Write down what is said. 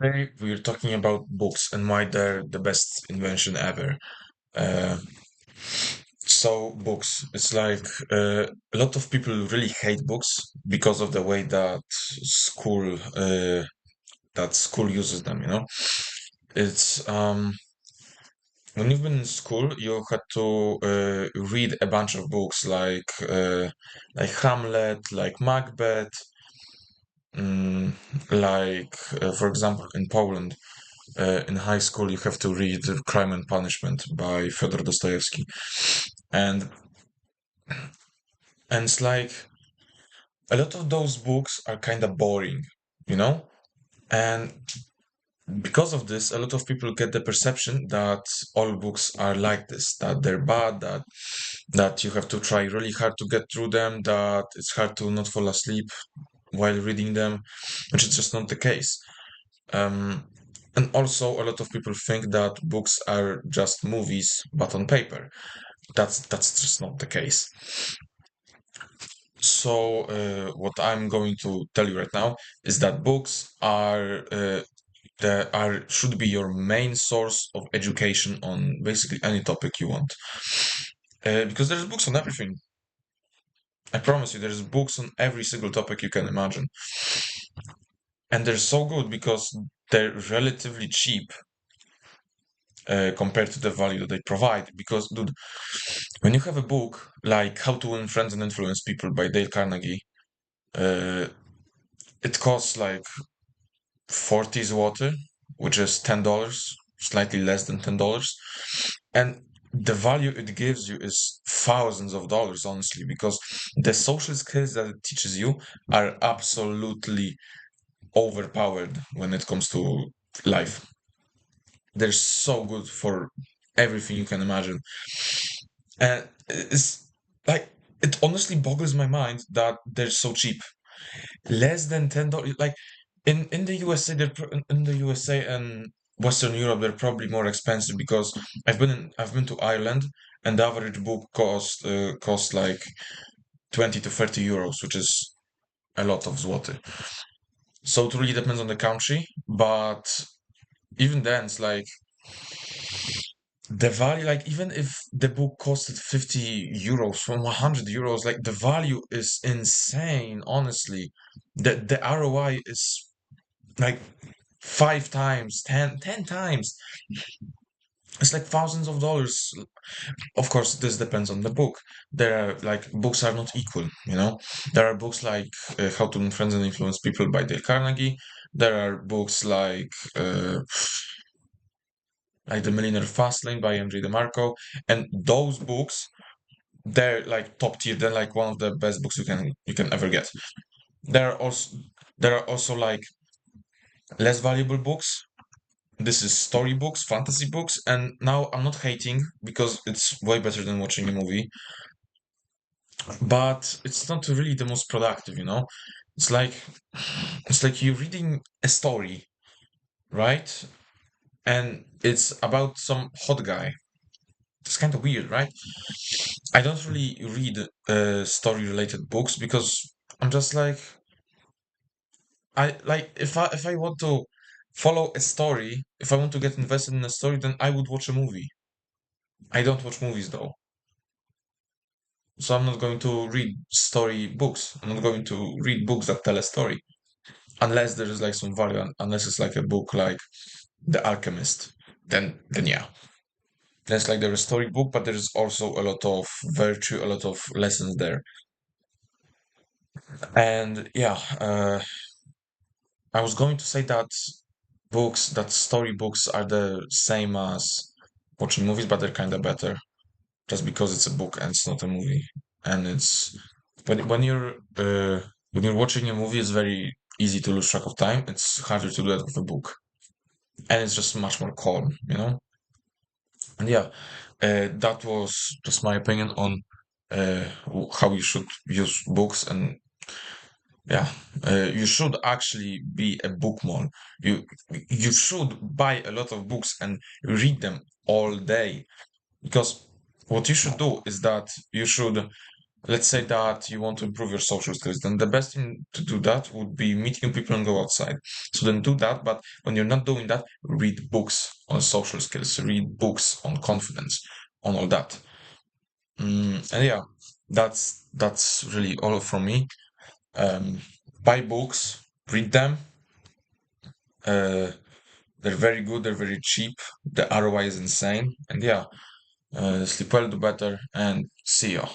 Today we're talking about books and why they're the best invention ever. Uh, books. It's like a lot of people really hate books because of the way that school uses them. It's when you've been in school, you had to read a bunch of books like Hamlet, like Macbeth, mm, for example in Poland. In high school, you have to read Crime and Punishment by Fyodor Dostoevsky, and it's like a lot of those books are kind of boring, you know. And because of this, a lot of people get the perception that all books are like this, that they're bad, that you have to try really hard to get through them, that it's hard to not fall asleep while reading them, which is just not the case. Um, and also, a lot of people think that books are just movies, but on paper. That's just not the case. What I'm going to tell you right now is that books should be your main source of education on basically any topic you want. Because there's books on everything. I promise you, there's books on every single topic you can imagine, and they're so good because they're relatively cheap compared to the value that they provide. Because, dude, when you have a book like How to Win Friends and Influence People by Dale Carnegie, uh, it costs like 40 zloty, which is $10, slightly less than $10. And the value it gives you is thousands of dollars, honestly, because the social skills that it teaches you are absolutely overpowered when it comes to life. They're so good for everything you can imagine. And it's like, it honestly boggles my mind that they're so cheap. Less than $10. Like in the USA, in the USA and Western Europe, they're probably more expensive because I've been to Ireland, and the average book cost like 20 to 30 euros, which is a lot of zloty. So it really depends on the country, but even then, it's like the value, like even if the book costed 50 euros from 100 euros, like the value is insane, honestly. The ROI is like 5 times, 10 times. It's like thousands of dollars. Of course, this depends on the book. There are like books are not equal, you know. There are books like How to Influence and Influence People by Dale Carnegie. There are books like The Millionaire Fastlane by MJ DeMarco, and those books they're like top tier. They're like one of the best books you can ever get. There are also there are also like less valuable books. This is storybooks, fantasy books, and now I'm not hating because it's way better than watching a movie, but it's not really the most productive, you know? It's like it's like you're reading a story, right? And it's about some hot guy. It's kind of weird, right? I don't really read story related books because I'm just like I like if I want to follow a story, if I want to get invested in a story, then I would watch a movie. I don't watch movies though. So I'm not going to read story books. I'm not going to read books that tell a story unless there is like some value, unless it's like a book like The Alchemist. Then yeah, there's like there is story book, but there is also a lot of virtue, a lot of lessons there. And yeah, I was going to say that that story books are the same as watching movies, but they're kind of better just because it's a book and it's not a movie. And it's when you're watching a movie, it's very easy to lose track of time. It's harder to do that with a book, and it's just much more calm, you know. And yeah, that was just my opinion on how you should use books. And yeah, you should actually be a book mole. You you should buy a lot of books and read them all day because what you should do is that you should let's say that you want to improve your social skills, then the best thing to do that would be meet new people and go outside. So then do that, but when you're not doing that, read books on social skills, read books on confidence, on all that. And yeah, that's really all from me. Um, Buy books, read them. Uh, they're very good, they're very cheap. The ROI is insane, and yeah, sleep well, do better, and see ya.